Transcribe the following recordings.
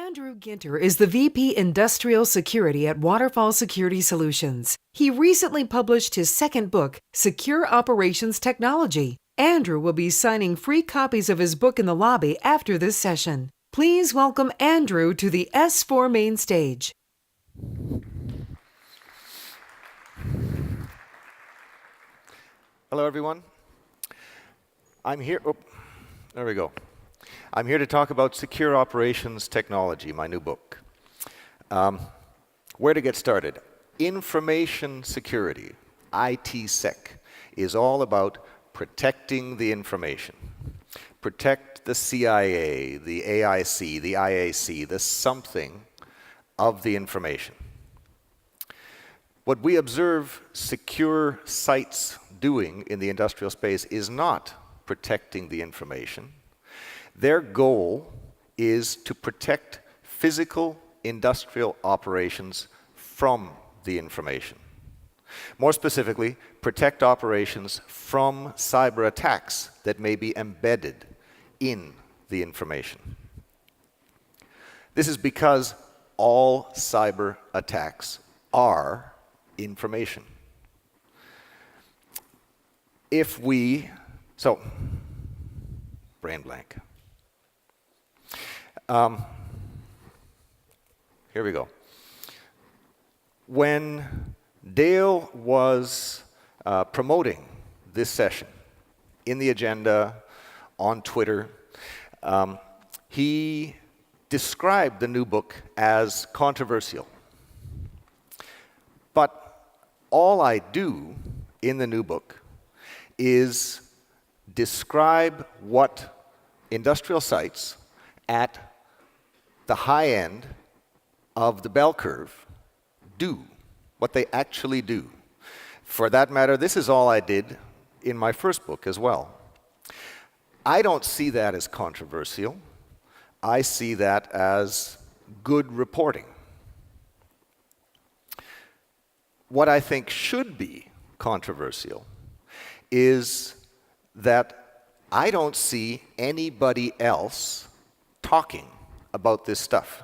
Andrew Ginter is the VP Industrial Security at Waterfall Security Solutions. He recently published his second book, Secure Operations Technology. Andrew will be signing free copies of his book in the lobby after this session. Please welcome Andrew to the S4 main stage. Hello, everyone. I'm here. Oh, there we go. I'm here to talk about Secure Operations Technology, my new book. Where to get started? Information security, ITsec, is all about protecting the information. Protect the CIA, the AIC, the IAC, the something of the information. What we observe secure sites doing in the industrial space is not protecting the information. Their goal is to protect physical industrial operations from the information. More specifically, protect operations from cyber attacks that may be embedded in the information. This is because all cyber attacks are information. Brain blank. Here we go. When Dale was promoting this session in the agenda, on Twitter, he described the new book as controversial. But all I do in the new book is describe what industrial sites at the high end of the bell curve do, what they actually do. For that matter, this is all I did in my first book as well. I don't see that as controversial. I see that as good reporting. What I think should be controversial is that I don't see anybody else talking about this stuff.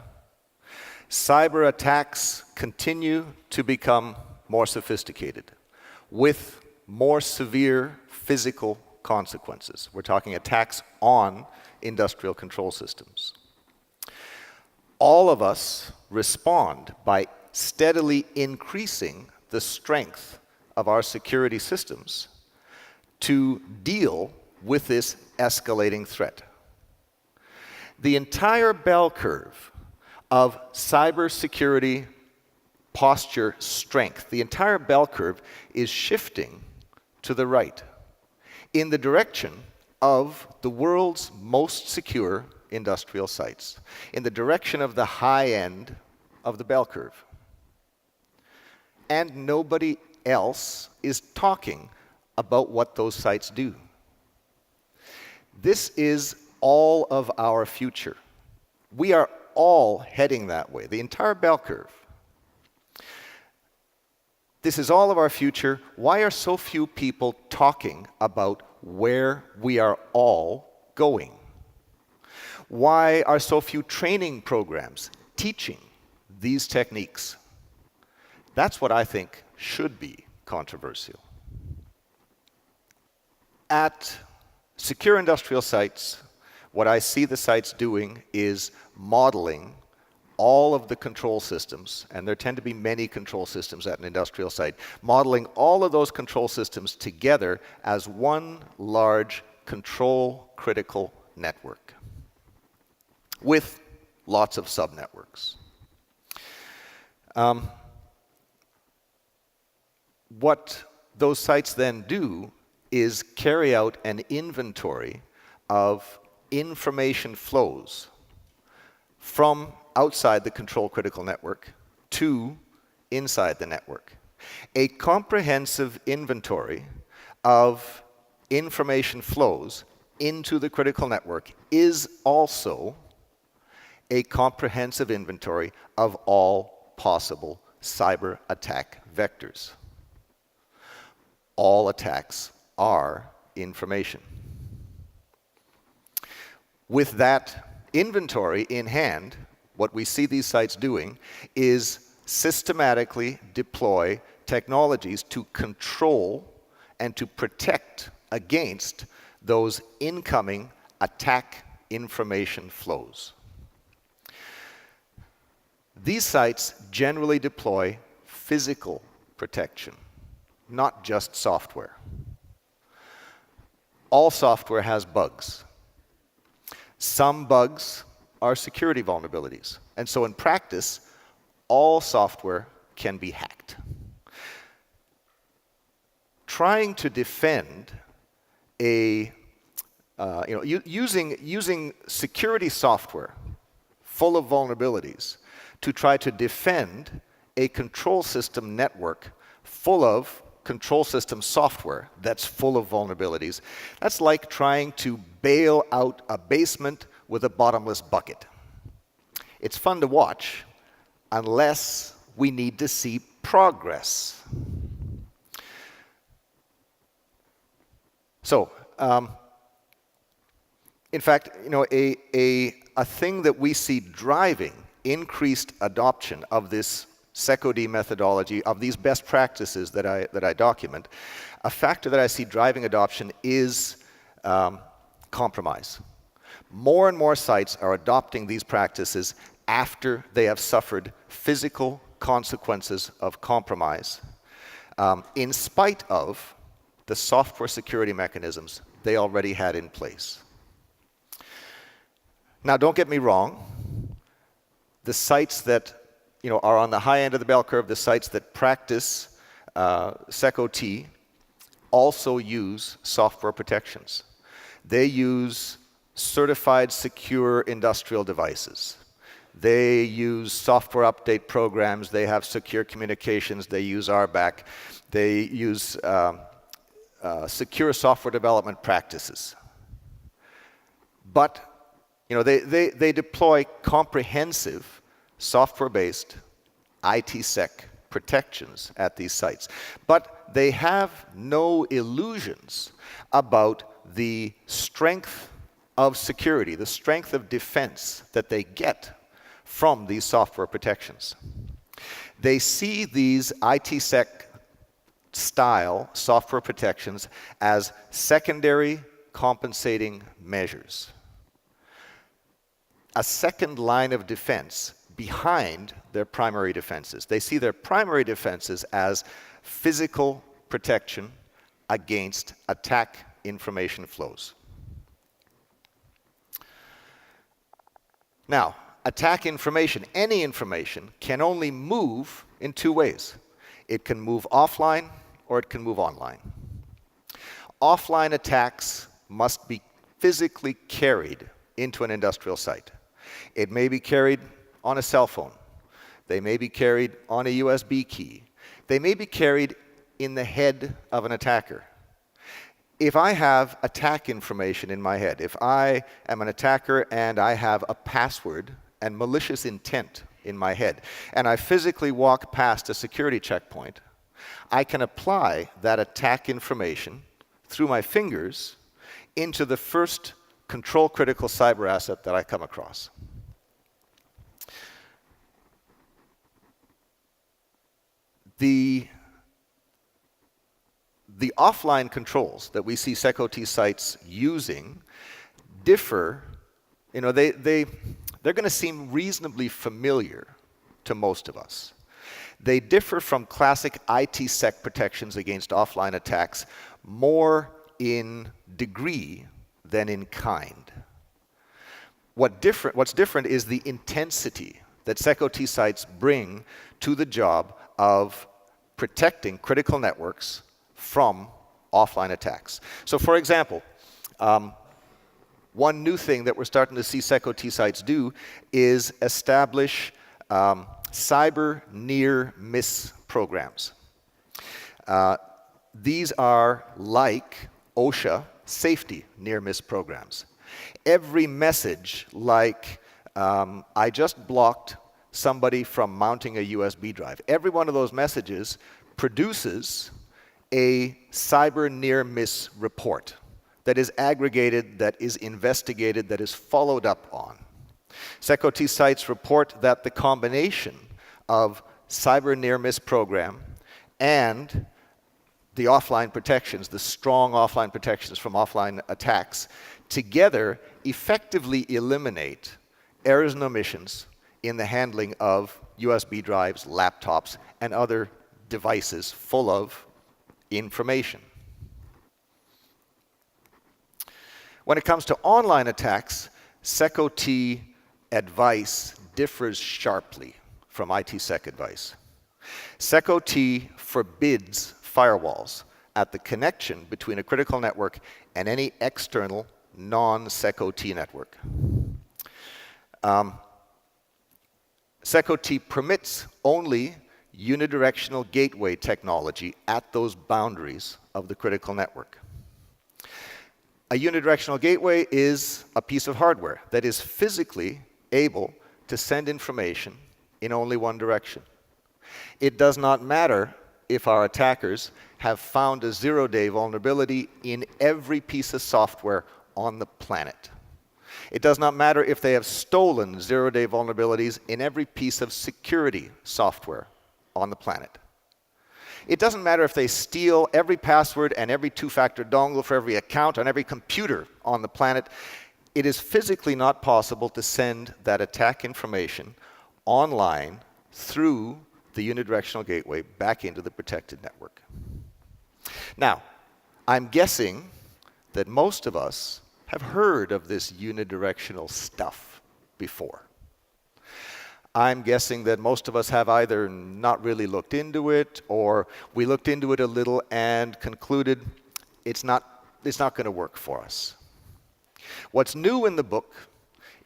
Cyber attacks continue to become more sophisticated with more severe physical consequences. We're talking attacks on industrial control systems. All of us respond by steadily increasing the strength of our security systems to deal with this escalating threat. The entire bell curve of cybersecurity posture strength, the entire bell curve is shifting to the right in the direction of the world's most secure industrial sites, in the direction of the high end of the bell curve. And nobody else is talking about what those sites do. This is all of our future. We are all heading that way, the entire bell curve. This is all of our future. Why are so few people talking about where we are all going? Why are so few training programs teaching these techniques? That's what I think should be controversial. At secure industrial sites, what I see the sites doing is modeling all of the control systems, and there tend to be many control systems at an industrial site, modeling all of those control systems together as one large control critical network with lots of subnetworks. What those sites then do is carry out an inventory of information flows from outside the control critical network to inside the network. A comprehensive inventory of information flows into the critical network is also a comprehensive inventory of all possible cyber attack vectors. All attacks are information. With that inventory in hand, what we see these sites doing is systematically deploy technologies to control and to protect against those incoming attack information flows. These sites generally deploy physical protection, not just software. All software has bugs. Some bugs are security vulnerabilities. And so in practice, all software can be hacked. Trying to defend using security software full of vulnerabilities to try to defend a control system network full of control system software that's full of vulnerabilities. That's like trying to bail out a basement with a bottomless bucket. It's fun to watch unless we need to see progress. So, in fact, a thing that we see driving increased adoption of this SecOD methodology, of these best practices that I document, a factor that I see driving adoption is compromise. More and more sites are adopting these practices after they have suffered physical consequences of compromise, in spite of the software security mechanisms they already had in place. Now, don't get me wrong. The sites that are on the high end of the bell curve, the sites that practice SecOT, also use software protections. They use certified secure industrial devices. They use software update programs. They have secure communications. They use RBAC. They use secure software development practices. But they deploy comprehensive software-based ITsec protections at these sites. But they have no illusions about the strength of security, the strength of defense that they get from these software protections. They see these ITsec style software protections as secondary compensating measures. A second line of defense behind their primary defenses. They see their primary defenses as physical protection against attack information flows. Now, attack information, any information, can only move in two ways. It can move offline or it can move online. Offline attacks must be physically carried into an industrial site. It may be carried on a cell phone. They may be carried on a USB key. They may be carried in the head of an attacker. If I have attack information in my head, if I am an attacker and I have a password and malicious intent in my head, and I physically walk past a security checkpoint, I can apply that attack information through my fingers into the first control-critical cyber asset that I come across. The offline controls that we see SecOT sites using differ. They're going to seem reasonably familiar to most of us. They differ from classic ITsec protections against offline attacks more in degree than in kind. What's different is the intensity that SecOT sites bring to the job of protecting critical networks from offline attacks. So for example, one new thing that we're starting to see SecOT sites do is establish cyber near-miss programs. These are like OSHA safety near-miss programs. Every message like, I just blocked somebody from mounting a USB drive, every one of those messages produces a cyber near-miss report that is aggregated, that is investigated, that is followed up on. SecOT sites report that the combination of cyber near-miss program and the offline protections, the strong offline protections from offline attacks, together effectively eliminate errors and omissions in the handling of USB drives, laptops, and other devices full of information. When it comes to online attacks, SecOT advice differs sharply from ITsec advice. SecOT forbids firewalls at the connection between a critical network and any external non-SecOT network. SecOT permits only unidirectional gateway technology at those boundaries of the critical network. A unidirectional gateway is a piece of hardware that is physically able to send information in only one direction. It does not matter if our attackers have found a zero-day vulnerability in every piece of software on the planet. It does not matter if they have stolen zero-day vulnerabilities in every piece of security software on the planet. It doesn't matter if they steal every password and every two-factor dongle for every account on every computer on the planet. It is physically not possible to send that attack information online through the unidirectional gateway back into the protected network. Now, I'm guessing that most of us have heard of this unidirectional stuff before. I'm guessing that most of us have either not really looked into it, or we looked into it a little and concluded it's not going to work for us. What's new in the book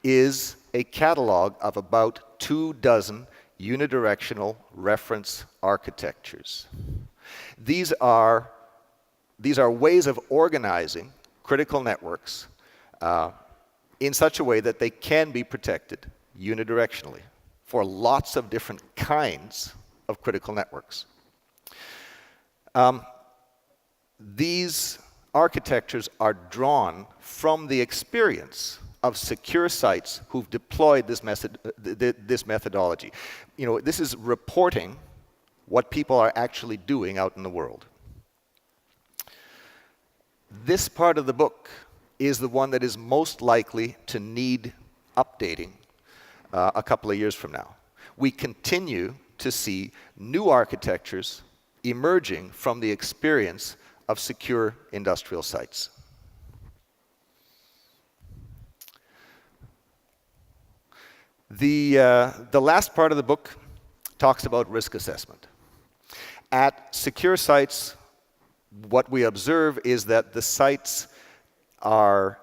is a catalog of about 24 unidirectional reference architectures. These are ways of organizing critical networks in such a way that they can be protected unidirectionally for lots of different kinds of critical networks. These architectures are drawn from the experience of secure sites who've deployed this methodology. You know, this is reporting what people are actually doing out in the world. This part of the book is the one that is most likely to need updating a couple of years from now. We continue to see new architectures emerging from the experience of secure industrial sites. The last part of the book talks about risk assessment. At secure sites, what we observe is that the sites are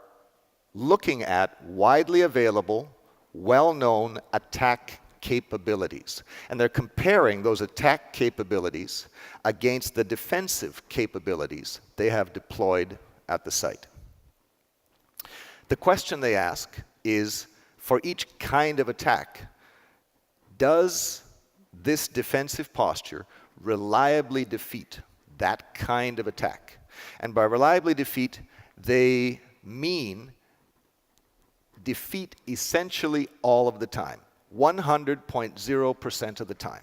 looking at widely available, well-known attack capabilities. And they're comparing those attack capabilities against the defensive capabilities they have deployed at the site. The question they ask is, for each kind of attack, does this defensive posture reliably defeat that kind of attack? And by reliably defeat, they mean defeat essentially all of the time, 100.0% of the time.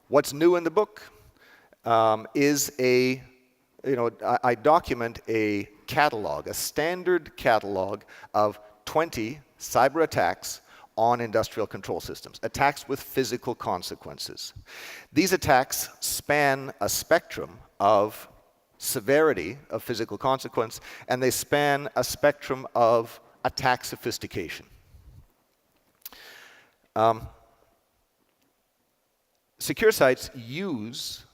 What's new in the book is I document a catalog, a standard catalog of 20 cyber attacks on industrial control systems, attacks with physical consequences. These attacks span a spectrum of severity of physical consequence, and they span a spectrum of attack sophistication. Secure sites use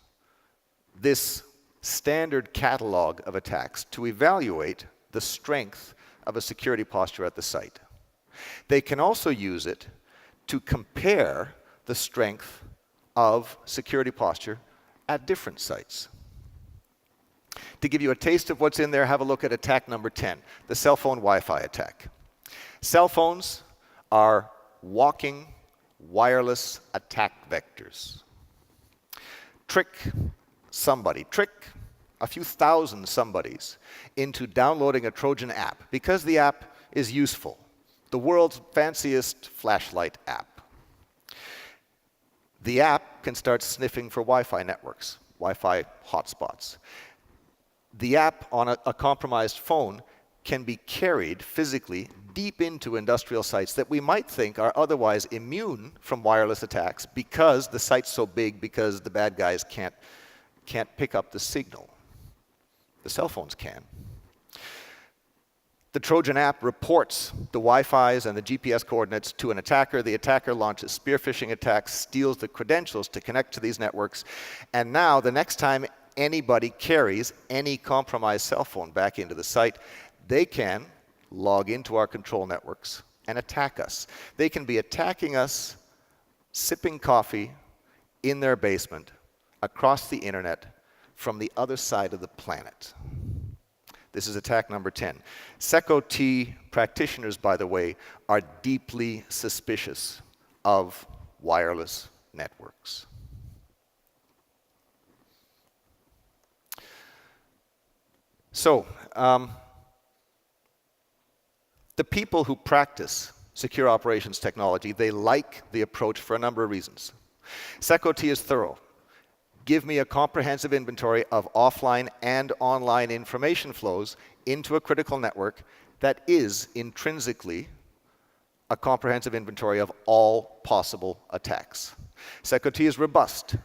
this standard catalog of attacks to evaluate the strength of a security posture at the site. They can also use it to compare the strength of security posture at different sites. To give you a taste of what's in there, have a look at attack number 10, the cell phone Wi-Fi attack. Cell phones are walking wireless attack vectors. Trick a few thousand somebodies into downloading a Trojan app. Because the app is useful. The world's fanciest flashlight app. The app can start sniffing for Wi-Fi networks, Wi-Fi hotspots. The app on a compromised phone can be carried physically deep into industrial sites that we might think are otherwise immune from wireless attacks because the site's so big, because the bad guys can't pick up the signal. The cell phones can. The Trojan app reports the Wi-Fi's and the GPS coordinates to an attacker. The attacker launches spear phishing attacks, steals the credentials to connect to these networks, and now the next time anybody carries any compromised cell phone back into the site, they can log into our control networks and attack us. They can be attacking us, sipping coffee in their basement, across the internet, from the other side of the planet. This is attack number 10. SecOT practitioners, by the way, are deeply suspicious of wireless networks. So, the people who practice secure operations technology, they like the approach for a number of reasons. SecOT is thorough. Give me a comprehensive inventory of offline and online information flows into a critical network that is intrinsically a comprehensive inventory of all possible attacks. SecOT is robust.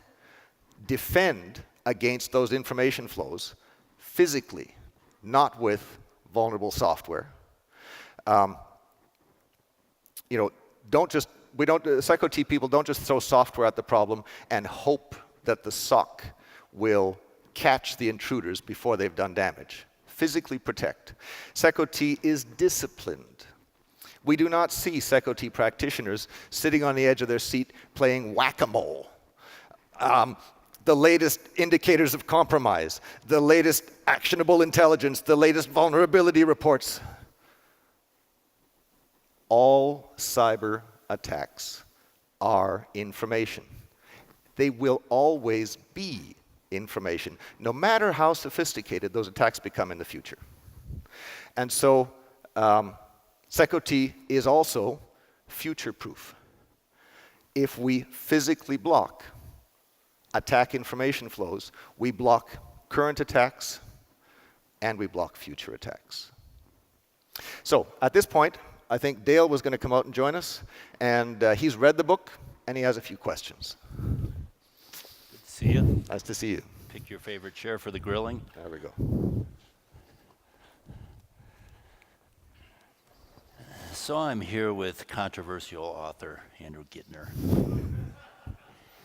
Defend against those information flows physically, not with vulnerable software. SecOT people don't just throw software at the problem and hope that the SOC will catch the intruders before they've done damage. Physically protect. SecOT is disciplined. We do not see SecOT practitioners sitting on the edge of their seat playing whack-a-mole. The latest indicators of compromise, the latest actionable intelligence, the latest vulnerability reports. All cyber attacks are information. They will always be information, no matter how sophisticated those attacks become in the future. And so, SecOT is also future-proof. If we physically block attack information flows, we block current attacks and we block future attacks. So, at this point, I think Dale was going to come out and join us, and he's read the book and he has a few questions. Good to see you. Nice to see you. Pick your favorite chair for the grilling. There we go. So I'm here with controversial author Andrew Ginter.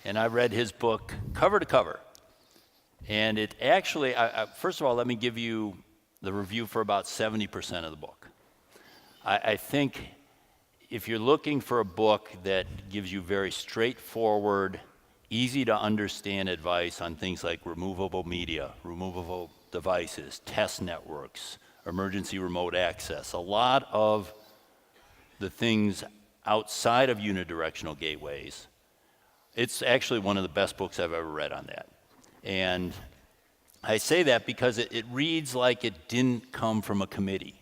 And I read his book cover to cover. And it actually, first of all, let me give you the review for about 70% of the book. I think if you're looking for a book that gives you very straightforward, easy to understand advice on things like removable media, removable devices, test networks, emergency remote access, a lot of the things outside of unidirectional gateways, it's actually one of the best books I've ever read on that. And I say that because it reads like it didn't come from a committee.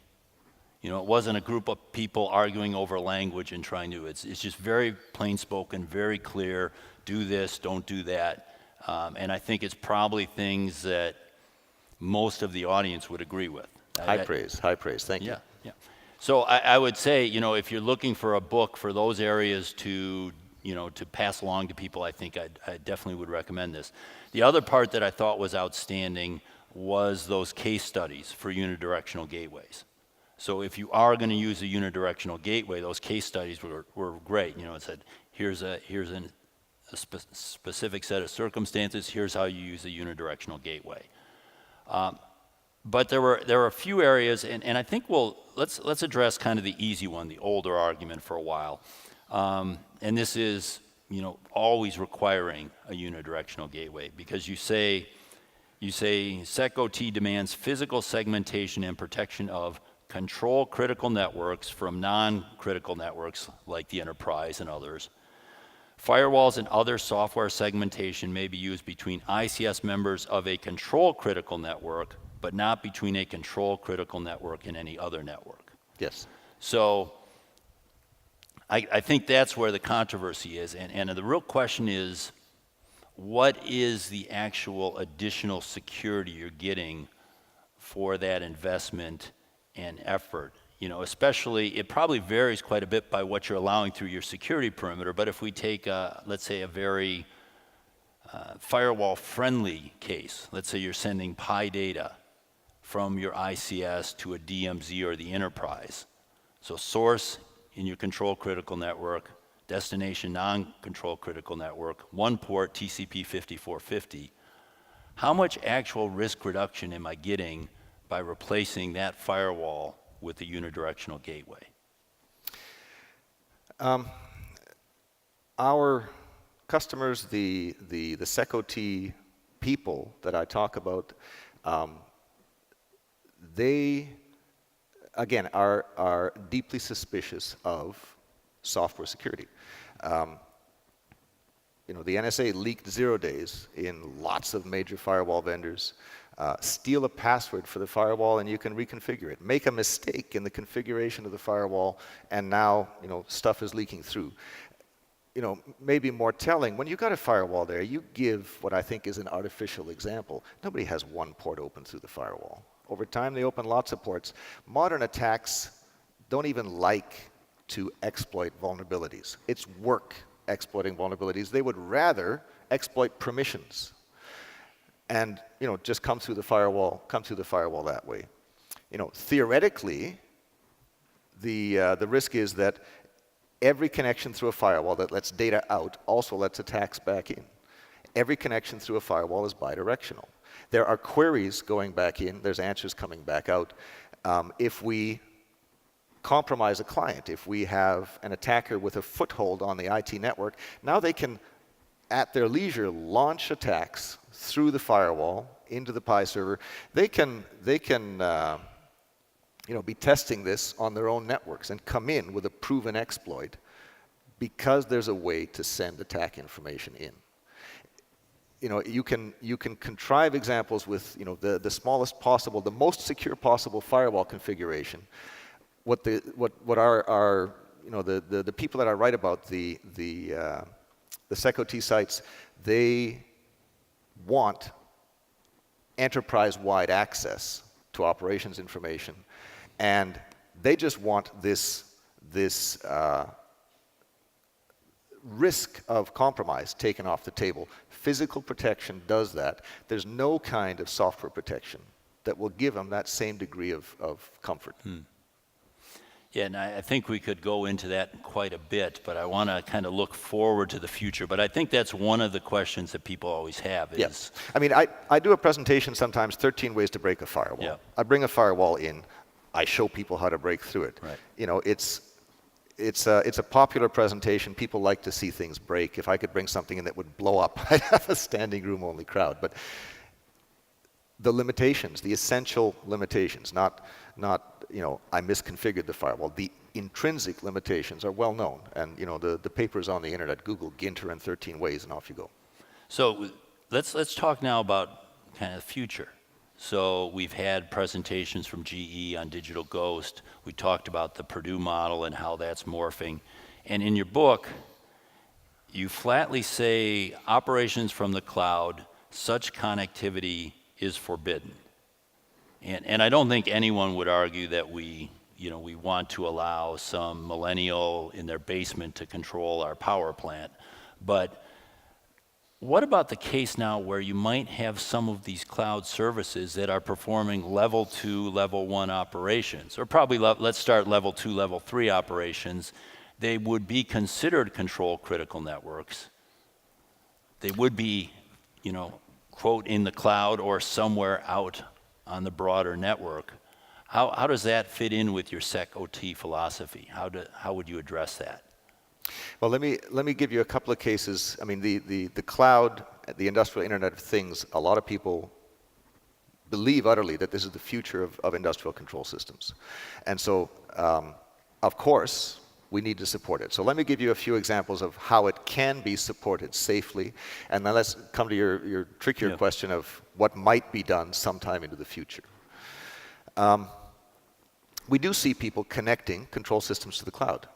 You know, it wasn't a group of people arguing over language and trying to, it's just very plain spoken, very clear, do this, don't do that. And I think it's probably things that most of the audience would agree with. High praise, thank you. Yeah. So I would say, you know, if you're looking for a book for those areas to, you know, to pass along to people, I think I definitely would recommend this. The other part that I thought was outstanding was those case studies for unidirectional gateways. So if you are going to use a unidirectional gateway, those case studies were great. You know, it said, here's a specific set of circumstances, here's how you use a unidirectional gateway. But there were a few areas, and I think let's address kind of the easy one, the older argument for a while. And this is, you know, always requiring a unidirectional gateway, because you say SecOT demands physical segmentation and protection of control critical networks from non-critical networks like the enterprise and others. Firewalls and other software segmentation may be used between ICS members of a control critical network, but not between a control critical network and any other network. Yes. So I think that's where the controversy is. And the real question is, what is the actual additional security you're getting for that investment and effort? Especially, it probably varies quite a bit by what you're allowing through your security perimeter. But if we take, let's say, a very firewall-friendly case, let's say you're sending PI data from your ICS to a DMZ or the enterprise. So source in your control critical network, destination non-control critical network, one port TCP 5450. How much actual risk reduction am I getting by replacing that firewall with the unidirectional gateway? Our customers, the SecOT people that I talk about, they, again, are deeply suspicious of software security. The NSA leaked 0 days in lots of major firewall vendors. Steal a password for the firewall and you can reconfigure it. Make a mistake in the configuration of the firewall and now, stuff is leaking through. Maybe more telling, when you've got a firewall there, you give what I think is an artificial example. Nobody has one port open through the firewall. Over time, they open lots of ports. Modern attacks don't even like to exploit vulnerabilities. It's work exploiting vulnerabilities. They would rather exploit permissions and just come through the firewall that way. Theoretically, the risk is that every connection through a firewall that lets data out also lets attacks back in. Every connection through a firewall is bidirectional. There are queries going back in, there's answers coming back out. If we compromise a client, if we have an attacker with a foothold on the IT network, now they can, at their leisure, launch attacks through the firewall into the PI server. They can be testing this on their own networks and come in with a proven exploit because there's a way to send attack information in. You can contrive examples with the smallest possible, the most secure possible firewall configuration. What our the people that I write about, the SecOT sites, they want enterprise-wide access to operations information, and they just want this risk of compromise taken off the table. Physical protection does that. There's no kind of software protection that will give them that same degree of comfort. Yeah, and I think we could go into that quite a bit, but I want to kind of look forward to the future. But I think that's one of the questions that people always have is... Yes. I mean, I do a presentation sometimes, 13 ways to break a firewall. Yeah. I bring a firewall in. I show people how to break through it. Right. It's a popular presentation. People like to see things break. If I could bring something in that would blow up, I'd have a standing room only crowd. But the limitations, the essential limitations, not I misconfigured the firewall. The intrinsic limitations are well known, and the paper's on the internet. Google Ginter and 13 ways, and off you go. So let's talk now about kind of the future. So we've had presentations from GE on Digital Ghost. We talked about the Purdue model and how that's morphing. And in your book, you flatly say operations from the cloud, such connectivity is forbidden. And I don't think anyone would argue that we want to allow some millennial in their basement to control our power plant. But what about the case now where you might have some of these cloud services that are performing level 2, level 1 operations, or probably let's start level 2, level 3 operations. They would be considered control critical networks. They would be, quote, in the cloud or somewhere out on the broader network. How does that fit in with your SecOT philosophy? How would you address that? Well, let me give you a couple of cases. I mean, the cloud, the industrial Internet of Things, a lot of people believe utterly that this is the future of industrial control systems. And so, of course, we need to support it. So let me give you a few examples of how it can be supported safely. And then let's come to your trickier question of what might be done sometime into the future. we do see people connecting control systems to the cloud.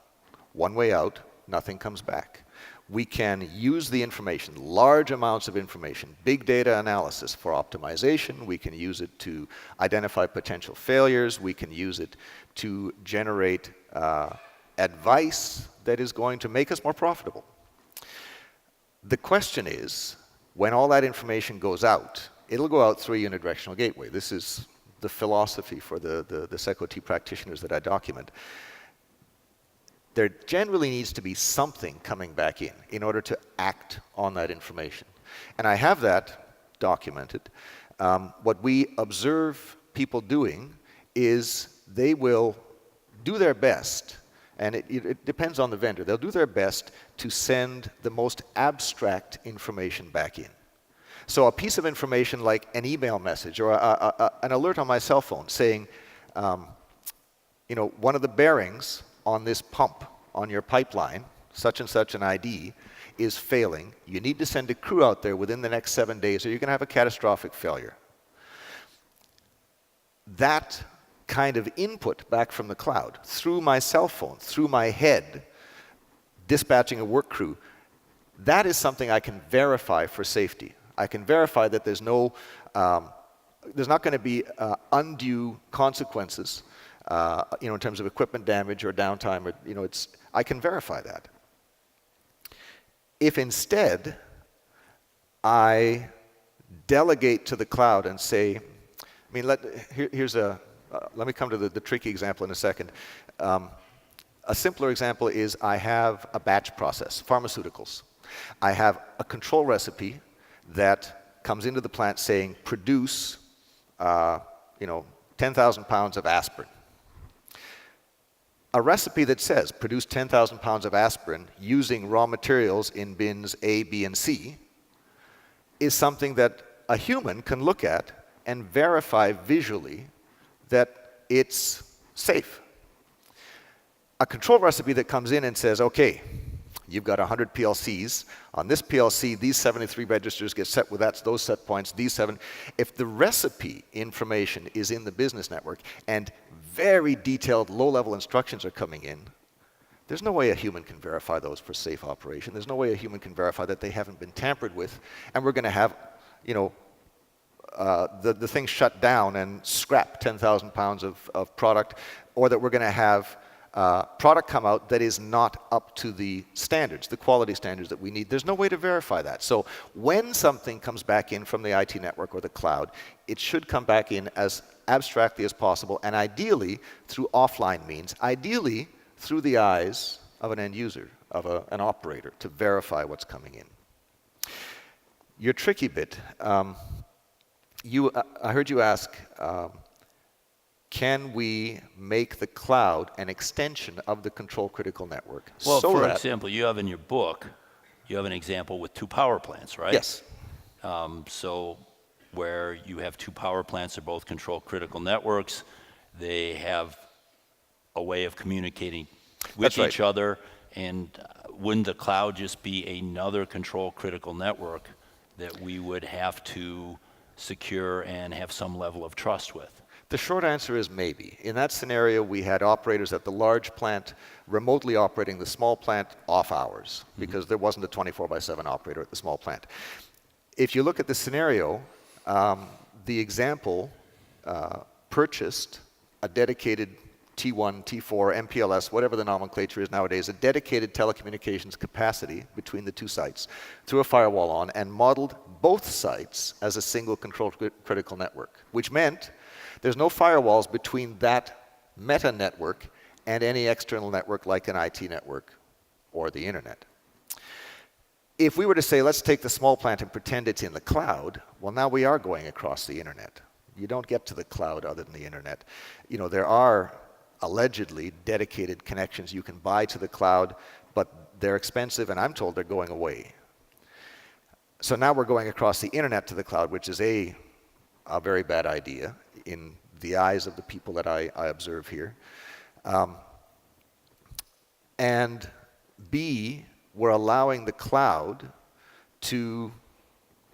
One way out, nothing comes back. We can use the information, large amounts of information, big data analysis for optimization. We can use it to identify potential failures. We can use it to generate advice that is going to make us more profitable. The question is, when all that information goes out, it'll go out through a unidirectional gateway. This is the philosophy for the Secot practitioners that I document. There generally needs to be something coming back in order to act on that information. And I have that documented. What we observe people doing is they will do their best, and it depends on the vendor. They'll do their best to send the most abstract information back in. So a piece of information like an email message or an alert on my cell phone saying, one of the bearings on this pump on your pipeline, such and such an ID, is failing. You need to send a crew out there within the next 7 days or you're going to have a catastrophic failure. That kind of input back from the cloud, through my cell phone, through my head, dispatching a work crew, that is something I can verify for safety. I can verify that there's not going to be undue consequences in terms of equipment damage or downtime, or I can verify that. If instead I delegate to the cloud and say, let me come to the tricky example in a second. A simpler example is I have a batch process, pharmaceuticals. I have a control recipe that comes into the plant saying produce 10,000 pounds of aspirin. A recipe that says produce 10,000 pounds of aspirin using raw materials in bins A, B, and C is something that a human can look at and verify visually that it's safe. A control recipe that comes in and says, okay, you've got 100 PLCs. On this PLC, these 73 registers get set with those set points, these 7. If the recipe information is in the business network and very detailed low-level instructions are coming in, there's no way a human can verify those for safe operation. There's no way a human can verify that they haven't been tampered with, and we're going to have, the thing shut down and scrap 10,000 pounds of product, or that we're going to have product come out that is not up to the standards, the quality standards that we need. There's no way to verify that. So when something comes back in from the IT network or the cloud, it should come back in as abstractly as possible, and ideally through offline means, ideally through the eyes of an end user, of an operator, to verify what's coming in. Your tricky bit, I heard you ask, can we make the cloud an extension of the control critical network? Well, for example, you have in your book, you have an example with 2 power plants, right? Yes. So where you have 2 power plants, they're both control critical networks. They have a way of communicating with each other. And wouldn't the cloud just be another control critical network that we would have to secure and have some level of trust with? The short answer is maybe. In that scenario, we had operators at the large plant remotely operating the small plant off hours, because there wasn't a 24/7 operator at the small plant. If you look at the scenario, the example purchased a dedicated T1, T4, MPLS, whatever the nomenclature is nowadays, a dedicated telecommunications capacity between the 2 sites, threw a firewall on, and modeled both sites as a single control critical network, which meant there's no firewalls between that meta network and any external network like an IT network or the internet. If we were to say, let's take the small plant and pretend it's in the cloud, well, now we are going across the internet. You don't get to the cloud other than the internet. There are allegedly dedicated connections you can buy to the cloud, but they're expensive, and I'm told they're going away. So now we're going across the internet to the cloud, which is a very bad idea in the eyes of the people that I observe here. And B, we're allowing the cloud to,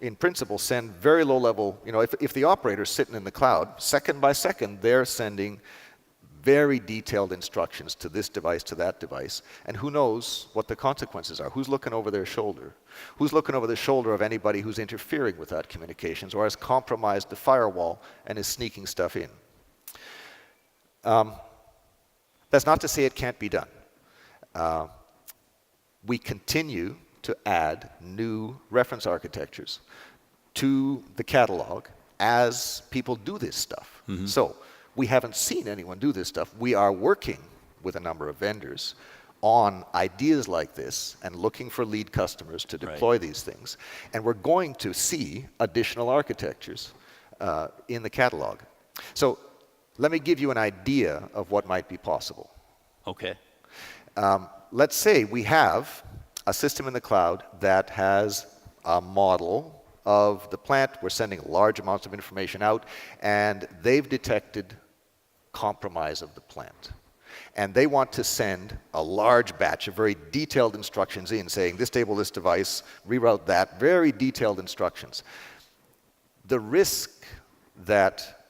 in principle, send very low level, if the operator's sitting in the cloud, second by second, they're sending very detailed instructions to this device, to that device, and who knows what the consequences are? Who's looking over their shoulder? Who's looking over the shoulder of anybody who's interfering with that communications or has compromised the firewall and is sneaking stuff in? That's not to say it can't be done. We continue to add new reference architectures to the catalog as people do this stuff. So we haven't seen anyone do this stuff. We are working with a number of vendors on ideas like this and looking for lead customers to deploy these things. And we're going to see additional architectures in the catalog. So let me give you an idea of what might be possible. Okay. Let's say we have a system in the cloud that has a model of the plant. We're sending large amounts of information out, and they've detected compromise of the plant. And they want to send a large batch of very detailed instructions in, saying disable this device, reroute that, very detailed instructions. The risk that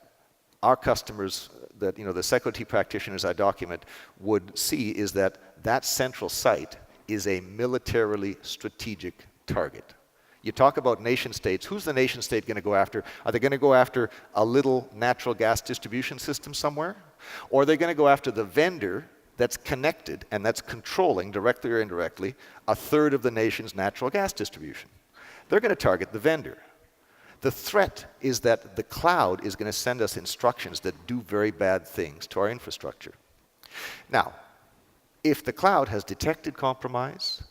our customers, that the SecOT practitioners I document would see is that that central site is a militarily strategic target. You talk about nation states. Who's the nation state going to go after? Are they going to go after a little natural gas distribution system somewhere? Or are they going to go after the vendor that's connected and that's controlling, directly or indirectly, a third of the nation's natural gas distribution? They're going to target the vendor. The threat is that the cloud is going to send us instructions that do very bad things to our infrastructure. Now, if the cloud has detected compromise,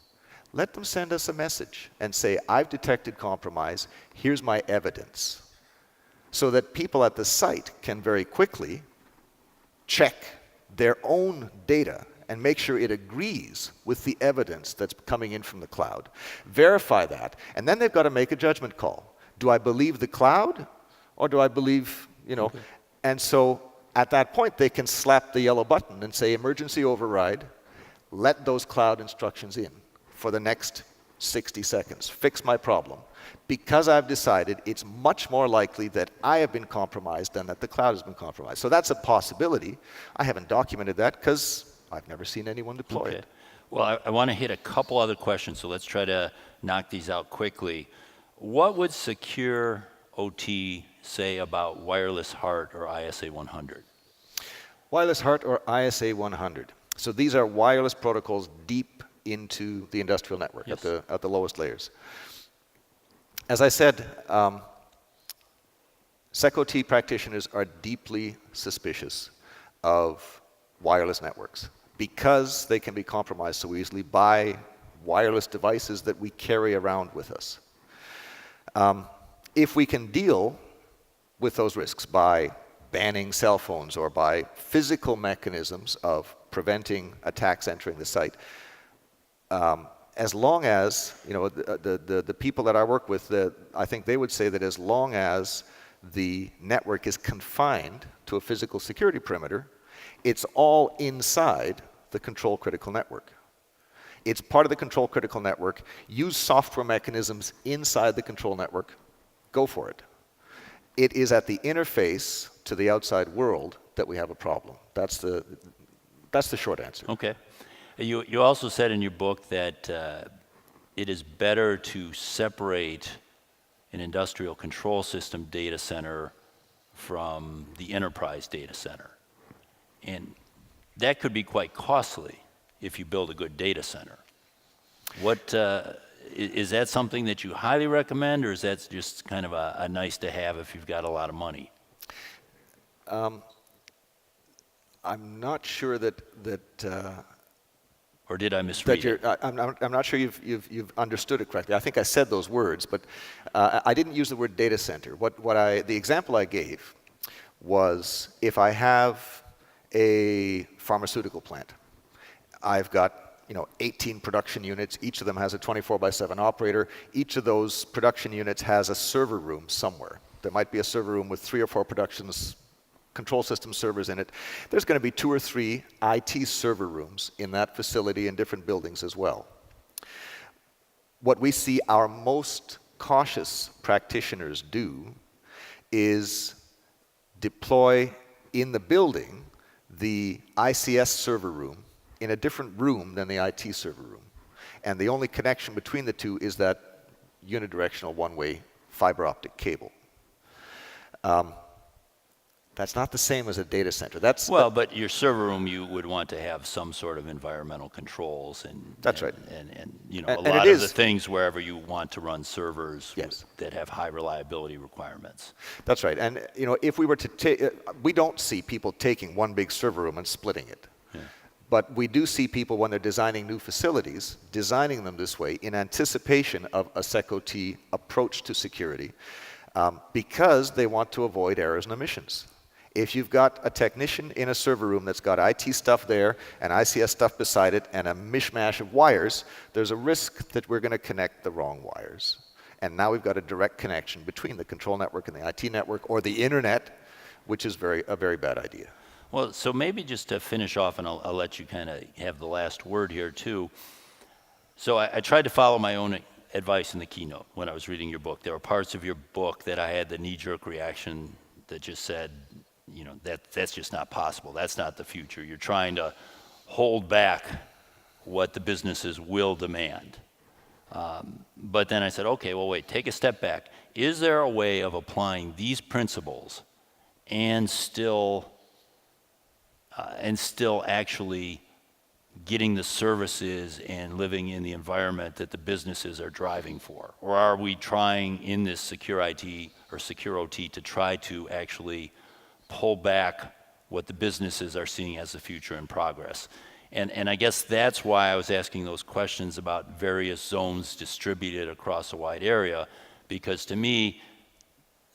let them send us a message and say, I've detected compromise, here's my evidence. So that people at the site can very quickly check their own data and make sure it agrees with the evidence that's coming in from the cloud. Verify that, and then they've got to make a judgment call. Do I believe the cloud, or do I believe, Okay. And so at that point, they can slap the yellow button and say, emergency override, let those cloud instructions in for the next 60 seconds. Fix my problem. Because I've decided it's much more likely that I have been compromised than that the cloud has been compromised. So that's a possibility. I haven't documented that because I've never seen anyone deploy it. Well, I want to hit a couple other questions, so let's try to knock these out quickly. What would secure OT say about wireless HART or ISA 100? Wireless HART or ISA 100. So these are wireless protocols deep into the industrial network, at the lowest layers. As I said, SecOT practitioners are deeply suspicious of wireless networks because they can be compromised so easily by wireless devices that we carry around with us. If we can deal with those risks by banning cell phones or by physical mechanisms of preventing attacks entering the site, as long as, the people that I work with, I think they would say that as long as the network is confined to a physical security perimeter, it's all inside the control critical network. It's part of the control critical network. Use software mechanisms inside the control network. Go for it. It is at the interface to the outside world that we have a problem. That's the short answer. Okay. You also said in your book that it is better to separate an industrial control system data center from the enterprise data center. And that could be quite costly if you build a good data center. What is that something that you highly recommend, or is that just kind of a nice to have if you've got a lot of money? I'm not sure that or did I misread it? I'm not sure you've understood it correctly. I think I said those words, but I didn't use the word data center. The example I gave was if I have a pharmaceutical plant, I've got 18 production units. Each of them has a 24/7 operator. Each of those production units has a server room somewhere. There might be a server room with 3 or 4 control system servers in it. There's going to be 2 or 3 IT server rooms in that facility in different buildings as well. What we see our most cautious practitioners do is deploy in the building the ICS server room in a different room than the IT server room. And the only connection between the two is that unidirectional one-way fiber optic cable. That's not the same as a data center. Well, but your server room, you would want to have some sort of environmental controls and That's right. And And a lot it of the is- things wherever you want to run servers Yes. that have high reliability requirements. That's right. And if we were to take, we don't see people taking one big server room and splitting it. Yeah. But we do see people when they're designing new facilities, designing them this way in anticipation of a SecOT approach to security, because they want to avoid errors and omissions. If you've got a technician in a server room that's got IT stuff there and ICS stuff beside it and a mishmash of wires, there's a risk that we're going to connect the wrong wires. And now we've got a direct connection between the control network and the IT network or the internet, which is a very bad idea. Well, so maybe just to finish off, and I'll let you kind of have the last word here too. So I tried to follow my own advice in the keynote when I was reading your book. There were parts of your book that I had the knee-jerk reaction that just said, that's just not possible. That's not the future. You're trying to hold back what the businesses will demand. But then I said, okay, well, wait, take a step back. Is there a way of applying these principles and still actually getting the services and living in the environment that the businesses are driving for? Or are we trying in this secure IT or secure OT to try to actually pull back what the businesses are seeing as the future in progress? And I guess that's why I was asking those questions about various zones distributed across a wide area, because to me,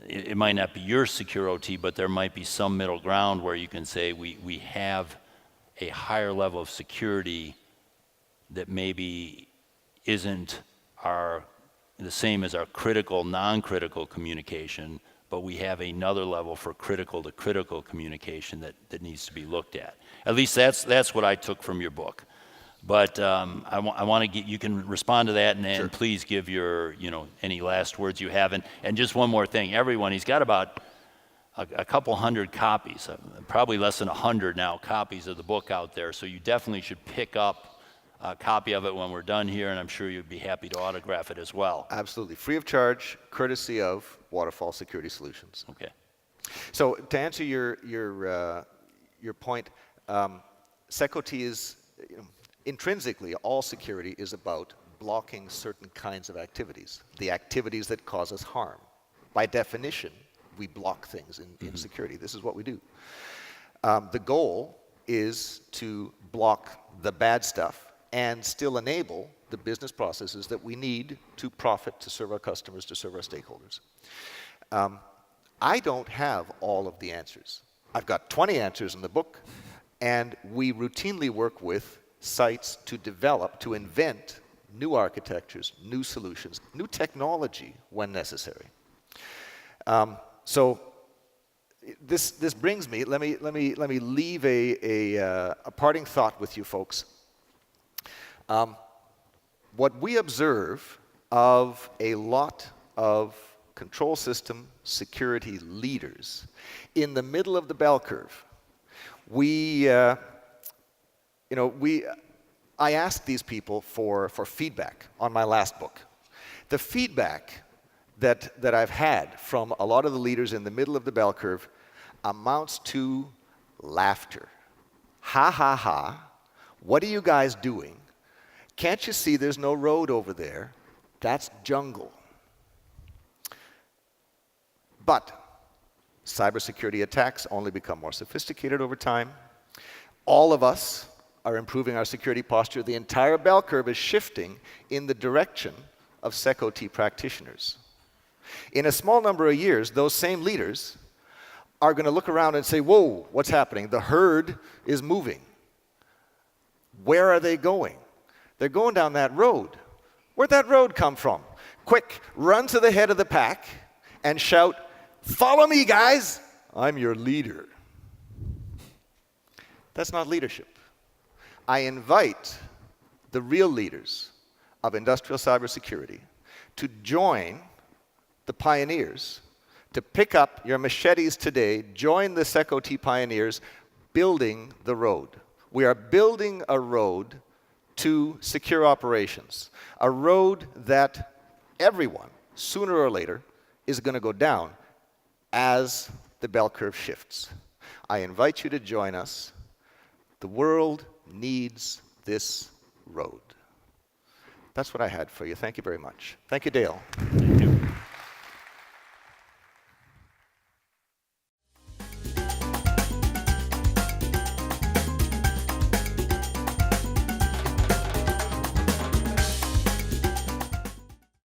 it might not be your secure OT, but there might be some middle ground where you can say we have a higher level of security that maybe isn't the same as our critical, non-critical communication, but we have another level for critical to critical communication that needs to be looked at. At least that's what I took from your book. But I want to get, you can respond to that, and Sure. please give your, any last words you have. And just one more thing, everyone, he's got about a couple hundred copies, probably less than 100 now copies of the book out there. So you definitely should pick up a copy of it when we're done here, and I'm sure you'd be happy to autograph it as well. Absolutely. Free of charge, courtesy of Waterfall Security Solutions. Okay. So to answer your point, SecOT is, intrinsically, all security is about blocking certain kinds of activities, the activities that cause us harm. By definition, we block things in security. This is what we do. The goal is to block the bad stuff and still enable the business processes that we need to profit, to serve our customers, to serve our stakeholders. I don't have all of the answers. I've got 20 answers in the book, and we routinely work with sites to develop, to invent new architectures, new solutions, new technology when necessary. So this brings me. Let me leave a parting thought with you folks. What we observe of a lot of control system security leaders in the middle of the bell curve, I asked these people for feedback on my last book. The feedback that I've had from a lot of the leaders in the middle of the bell curve amounts to laughter. Ha ha ha, what are you guys doing? Can't you see there's no road over there? That's jungle. But cybersecurity attacks only become more sophisticated over time. All of us are improving our security posture. The entire bell curve is shifting in the direction of SecOT practitioners. In a small number of years, those same leaders are going to look around and say, whoa, what's happening? The herd is moving. Where are they going? They're going down that road. Where'd that road come from? Quick, run to the head of the pack and shout, follow me, guys. I'm your leader. That's not leadership. I invite the real leaders of industrial cybersecurity to join the pioneers, to pick up your machetes today, join the SecOT pioneers, building the road. We are building a road to secure operations, a road that everyone, sooner or later, is going to go down as the bell curve shifts. I invite you to join us. The world needs this road. That's what I had for you. Thank you very much. Thank you, Dale.